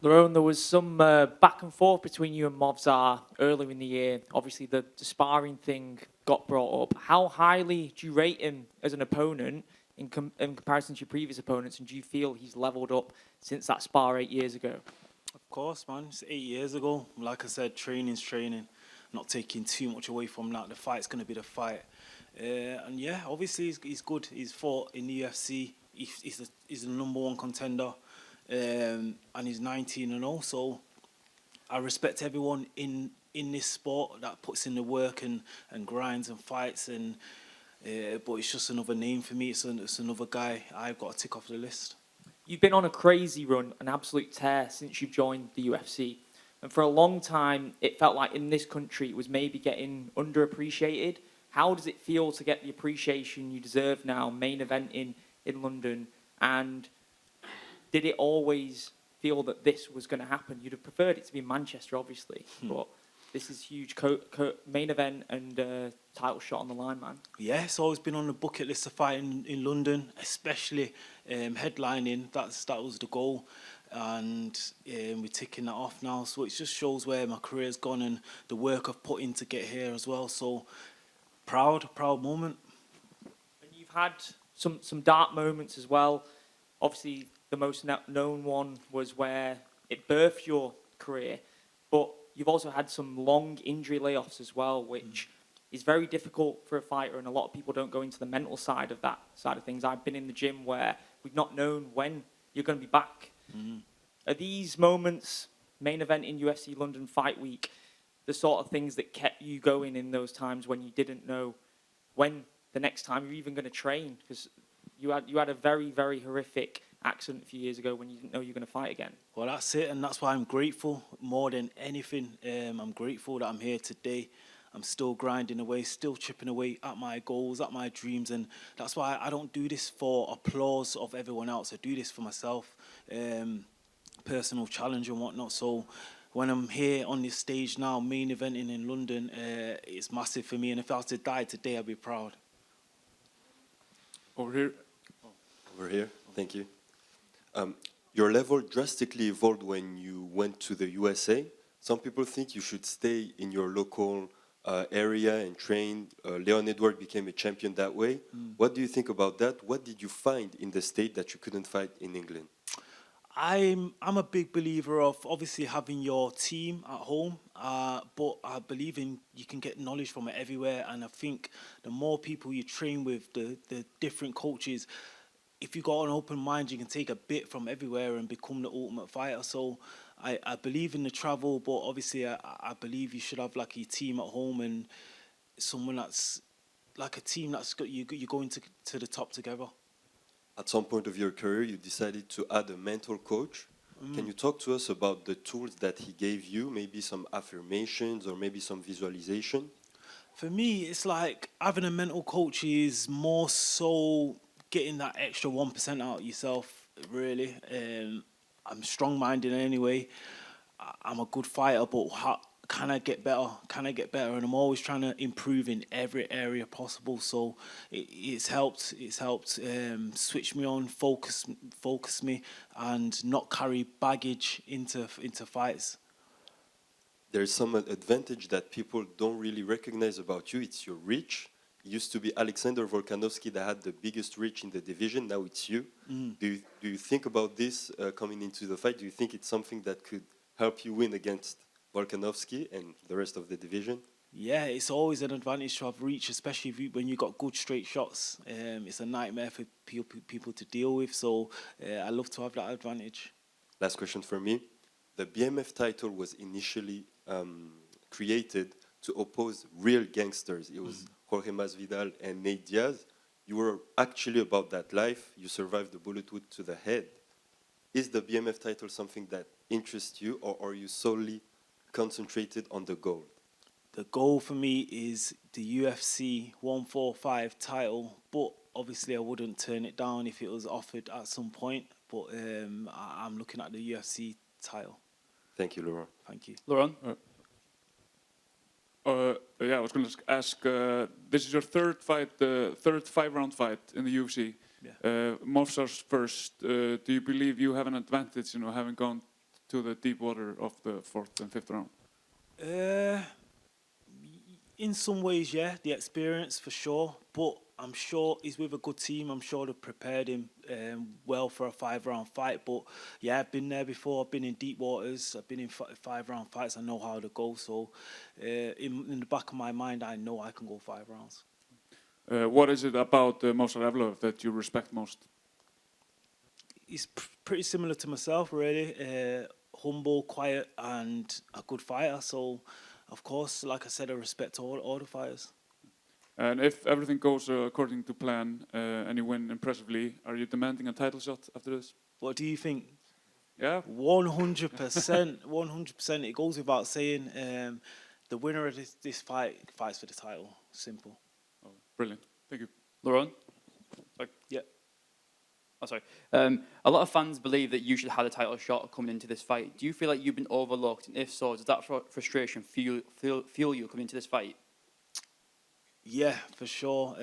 Lerone, there was some back and forth between you and Movsar earlier in the year. Obviously, the sparring thing got brought up. How highly do you rate him as an opponent in comparison to your previous opponents, and do you feel he's leveled up since that spar 8 years ago? Of course, man. It's 8 years ago. Like I said, training's training. Not taking too much away from that. The fight's going to be the fight. And yeah, obviously he's good. He's fought in the UFC. He's the #1 contender. And he's 19-0. So I respect everyone in this sport that puts in the work and grinds and fights. But it's just another name for me. It's another guy I've got to tick off the list. You've been on a crazy run, an absolute tear since you've joined the UFC. And for a long time, it felt like in this country it was maybe getting underappreciated. How does it feel to get the appreciation you deserve now, main eventing in London? And did it always feel that this was going to happen? You'd have preferred it to be in Manchester, obviously, but this is huge main event and title shot on the line, man. Yeah, it's always been on the bucket list to fight in London, especially headlining. That was the goal, and we're ticking that off now. So it just shows where my career's gone and the work I've put in to get here as well. So proud moment. And you've had some dark moments as well. Obviously, the most known one was where it birthed your career, but you've also had some long injury layoffs as well, which is very difficult for a fighter, and a lot of people don't go into the mental side of things. I've been in the gym where we've not known when you're going to be back. Are these moments, main event in UFC London Fight Week, the sort of things that kept you going in those times when you didn't know when the next time you're even going to train? Because you had a very, very horrific accident a few years ago when you didn't know you were going to fight again. Well, that's it, and that's why I'm grateful more than anything. I'm grateful that I'm here today. I'm still grinding away, still chipping away at my goals, at my dreams, and that's why I don't do this for applause of everyone else. I do this for myself, personal challenge and whatnot. So when I'm here on this stage now, main eventing in London, it's massive for me, and if I was to die today, I'd be proud. Over here. Over here, thank you. Your level drastically evolved when you went to the USA. Some people think you should stay in your local area and train. Leon Edwards became a champion that way. What do you think about that? What did you find in the state that you couldn't find in England? I'm a big believer of obviously having your team at home, but I believe in you can get knowledge from it everywhere. And I think the more people you train with, the different coaches, if you've got an open mind, you can take a bit from everywhere and become the ultimate fighter. So I believe in the travel, but obviously I believe you should have like a team at home and someone that's like a team that's got you're going to the top together. At some point of your career, you decided to add a mental coach. Can you talk to us about the tools that he gave you, maybe some affirmations or maybe some visualization? For me, it's like having a mental coach is more so getting that extra 1% out of yourself, really. I'm strong-minded anyway. I'm a good fighter, but can I get better? Can I get better? And I'm always trying to improve in every area possible. So it's helped. It's helped switch me on, focus me, and not carry baggage into fights. There's some advantage that people don't really recognize about you. It's your reach. It used to be Alexander Volkanovski that had the biggest reach in the division. Now it's you. Do you think about this coming into the fight? Do you think it's something that could help you win against Volkanovski and the rest of the division? Yeah, it's always an advantage to have reach, especially when you got good straight shots. It's a nightmare for people to deal with. So I love to have that advantage. Last question for me. The BMF title was initially created to oppose real gangsters. It was Jorge Masvidal and Nate Diaz. You were actually about that life. You survived the bullet wound to the head. Is the BMF title something that interests you, or are you solely concentrated on the goal? The goal for me is the UFC 145 title, but obviously I wouldn't turn it down if it was offered at some point. But I'm looking at the UFC title. Thank you, Laurent. Thank you. Lerone? Yeah, I was going to ask, this is your third 5-round fight in the UFC. Yeah. Movsar's first. Do you believe you have an advantage, having gone to the deep water of the 4th and 5th round? In some ways, yeah, the experience for sure. But I'm sure he's with a good team. I'm sure they've prepared him well for a 5-round fight. But yeah, I've been there before. I've been in deep waters. I've been in 5-round fights. I know how to go. So in the back of my mind, I know I can go 5 rounds. What is it about Movsar Evloev that you respect most? He's pretty similar to myself, really. Humble, quiet, and a good fighter. So, of course, like I said, I respect all the fighters. And if everything goes according to plan and you win impressively, are you demanding a title shot after this? What do you think? Yeah? 100%. 100%. It goes without saying. The winner of this fight fights for the title. Simple. Oh, brilliant. Thank you. Lerone? Yeah. Oh, sorry. A lot of fans believe that you should have had a title shot coming into this fight. Do you feel like you've been overlooked? And if so, does that frustration fuel you coming into this fight? Yeah, for sure.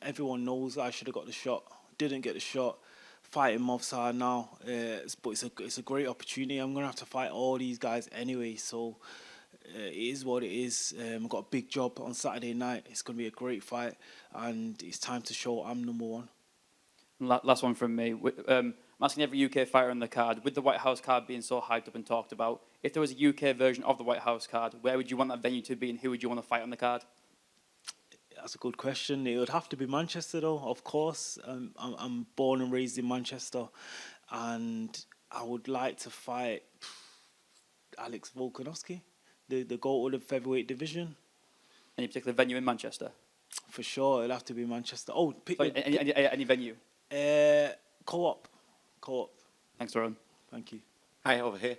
Everyone knows I should have got the shot. Didn't get the shot. Fighting Movsar now, but it's a great opportunity. I'm gonna have to fight all these guys anyway, so it is what it is. I've got a big job on Saturday night. It's gonna be a great fight, and it's time to show I'm number one. Last one from me. I'm asking every UK fighter on the card, with the White House card being so hyped up and talked about, if there was a UK version of the White House card, where would you want that venue to be and who would you want to fight on the card? That's a good question. It would have to be Manchester, though, of course. I'm born and raised in Manchester, and I would like to fight Alex Volkanovski, the GOAT of the featherweight division. Any particular venue in Manchester? For sure, it'll have to be Manchester. Oh, pick Sorry, any venue? Co-op. Thanks, Lerone. Thank you. Hi, over here.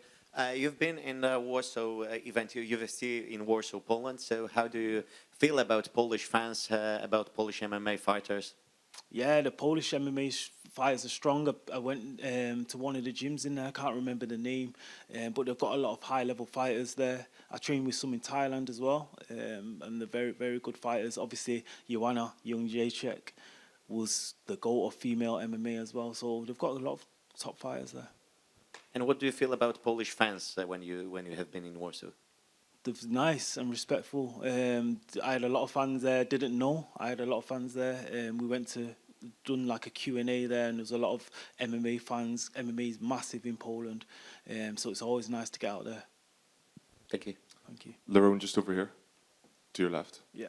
You've been in the Warsaw event, UFC in Warsaw, Poland. So how do you feel about Polish fans, about Polish MMA fighters? Yeah, the Polish MMA fighters are strong. I went to one of the gyms in there. I can't remember the name, but they've got a lot of high-level fighters there. I trained with some in Thailand as well, and they're very, very good fighters. Obviously, Joanna Jędrzejczyk was the GOAT of female MMA as well. So they've got a lot of top fighters there. And what do you feel about Polish fans when you have been in Warsaw? They're nice and respectful. I had a lot of fans there. Didn't know I had a lot of fans there. We went to done like a Q&A there, and there was a lot of MMA fans. MMA is massive in Poland, so it's always nice to get out there. Thank you. Thank you. Lerone, just over here, to your left. Yeah.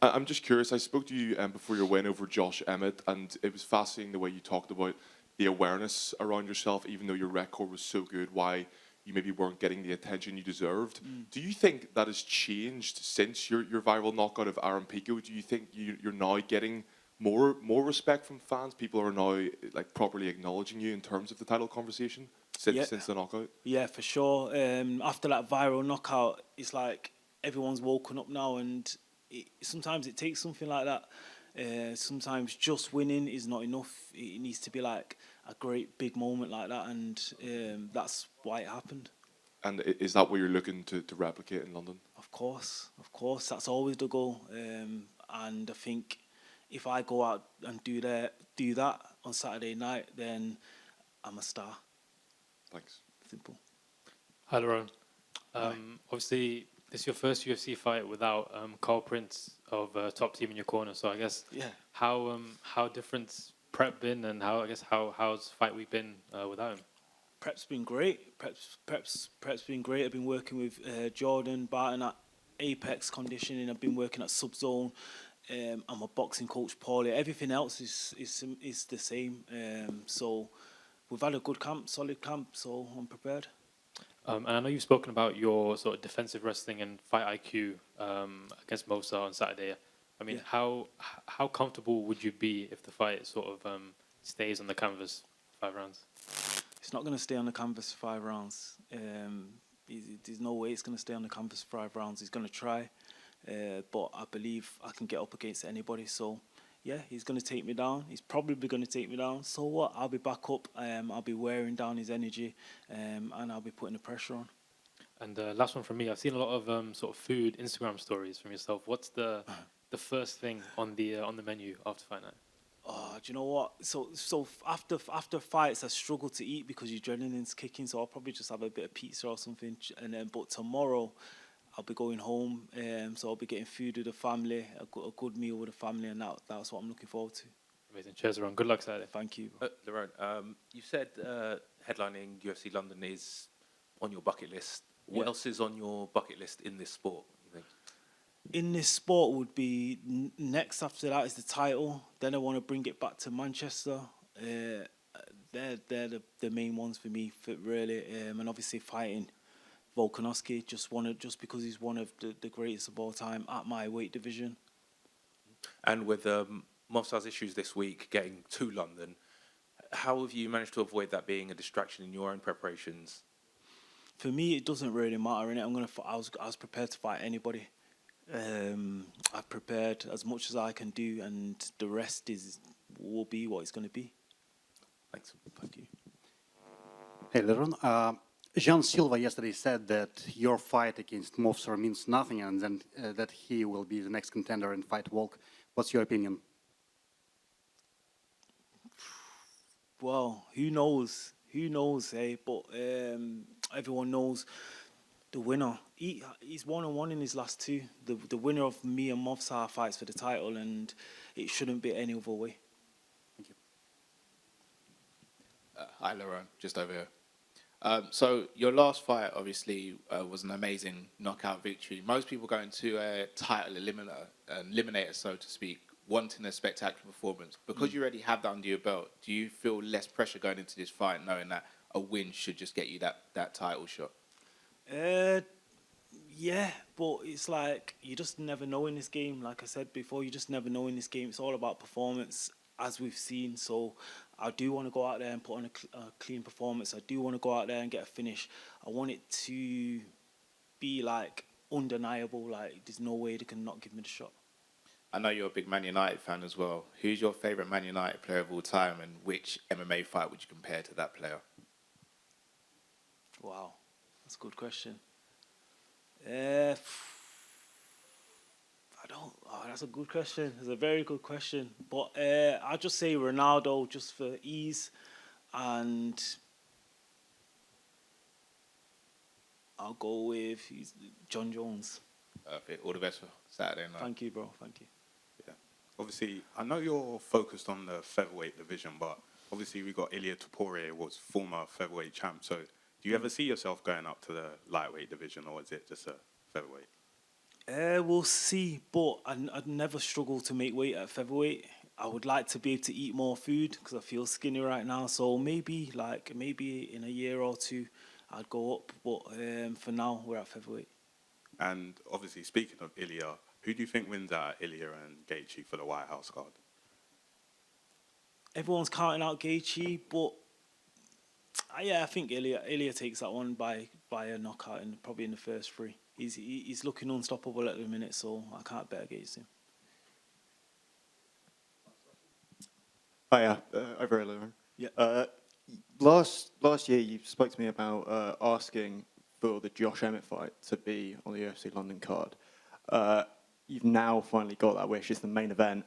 I'm just curious. I spoke to you before your win over Josh Emmett, and it was fascinating the way you talked about the awareness around yourself, even though your record was so good, why you maybe weren't getting the attention you deserved. Do you think that has changed since your viral knockout of Aaron Pico? Do you think you're now getting more respect from fans? People are now like properly acknowledging you in terms of the title conversation since the knockout? Yeah, for sure. After that viral knockout, it's like everyone's woken up now, and sometimes it takes something like that. Sometimes just winning is not enough. It needs to be like a great big moment like that, and that's why it happened. And is that what you're looking to replicate in London? Of course. That's always the goal. And I think if I go out and do that on Saturday night, then I'm a star. Thanks. Simple. Hi, Lerone. Obviously, this is your first UFC fight without Carl Prince of Top Team in your corner. So I guess how different's prep been, and how's fight week been without him? Prep's been great. Prep's been great. I've been working with Jordan Barton at Apex Conditioning. I've been working at Subzone. I'm a boxing coach, Paulie. Everything else is the same. So we've had a good camp, solid camp. So I'm prepared. And I know you've spoken about your sort of defensive wrestling and fight IQ against Movsar on Saturday. I mean, how comfortable would you be if the fight sort of stays on the canvas for 5 rounds? It's not going to stay on the canvas for 5 rounds. There's no way it's going to stay on the canvas for 5 rounds. He's going to try, but I believe I can get up against anybody. So, yeah, he's going to take me down. He's probably going to take me down. So what? I'll be back up. I'll be wearing down his energy, and I'll be putting the pressure on. And last one from me. I've seen a lot of sort of food Instagram stories from yourself. What's the first thing on the menu after fight night? Oh, do you know what? So after fights, I struggle to eat because your adrenaline's kicking. So I'll probably just have a bit of pizza or something. And then, but tomorrow, I'll be going home. So I'll be getting food with the family, a good meal with the family, and that's what I'm looking forward to. Amazing. Cheers, Lerone. Good luck Saturday. Thank you. Lerone, you said headlining UFC London is on your bucket list. What else is on your bucket list in this sport, you think? In this sport would be next after that is the title. Then I want to bring it back to Manchester. They're the main ones for me, really. And obviously fighting Volkanovski, just because he's one of the greatest of all time at my weight division. And with Movsar's issues this week getting to London, how have you managed to avoid that being a distraction in your own preparations? For me, it doesn't really matter. I was prepared to fight anybody. I've prepared as much as I can do, and the rest will be what it's going to be. Thanks. Thank you. Hey, Lerone. Jean Silva yesterday said that your fight against Movsar means nothing, and then that he will be the next contender and fight Volk. What's your opinion? Well, who knows? Who knows, eh? But everyone knows the winner. He's 1-1 in his last two. The winner of me and Movsar fights for the title, and it shouldn't be any other way. Thank you. Hi, Lerone, just over here. So your last fight, obviously, was an amazing knockout victory. Most people go into a title eliminator, so to speak, wanting a spectacular performance. Because you already have that under your belt, do you feel less pressure going into this fight, knowing that a win should just get you that title shot? Yeah, but it's like you just never know in this game. Like I said before, you just never know in this game. It's all about performance, as we've seen. So I do want to go out there and put on a clean performance. I do want to go out there and get a finish. I want it to be like undeniable. Like there's no way they can not give me the shot. I know you're a big Man United fan as well. Who's your favourite Man United player of all time, and which MMA fight would you compare to that player? Wow, that's a good question. That's a good question. It's a very good question. But I'll just say Ronaldo, just for ease, and I'll go with John Jones. Perfect. All the best for Saturday night. Thank you, bro. Thank you. Yeah. Obviously, I know you're focused on the featherweight division, but obviously we got Ilia Topuria, was former featherweight champ. So do you ever see yourself going up to the lightweight division, or is it just a featherweight? We'll see, but I'd never struggle to make weight at featherweight. I would like to be able to eat more food because I feel skinny right now. So maybe in a year or two, I'd go up. But for now, we're at featherweight. And obviously, speaking of Ilia, who do you think wins out Ilia and Gaethje for the White House card? Everyone's counting out Gaethje, but I think Ilia takes that one by a knockout and probably in the first three. He's looking unstoppable at the minute, so I can't bet against him. Hiya, over here, Lerone. Yeah. Last year, you spoke to me about asking for the Josh Emmett fight to be on the UFC London card. You've now finally got that wish. It's the main event.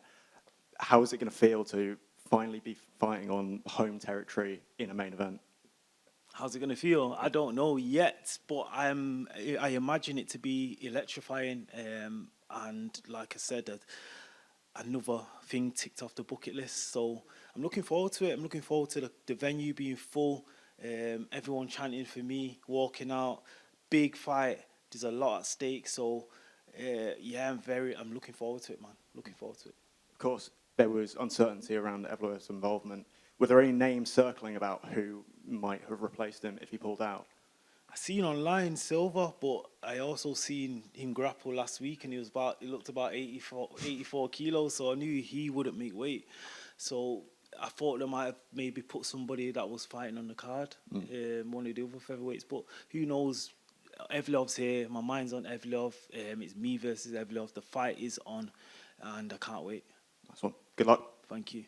How is it going to feel to finally be fighting on home territory in a main event? How's it going to feel? I don't know yet, but I imagine it to be electrifying. And like I said, another thing ticked off the bucket list. So I'm looking forward to it. I'm looking forward to the venue being full, everyone chanting for me, walking out, big fight. There's a lot at stake. So yeah, I'm looking forward to it, man. Looking forward to it. Of course, there was uncertainty around Evloev's involvement. Were there any names circling about who might have replaced him if he pulled out? I seen online Silva, but I also seen him grapple last week, and he looked about 84 kilos, so I knew he wouldn't make weight. So I thought they might have maybe put somebody that was fighting on the card, one of the other featherweights, but who knows? Evloev's here, my mind's on Evloev, it's me versus Evloev, the fight is on, and I can't wait. Nice one. Good luck. Thank you.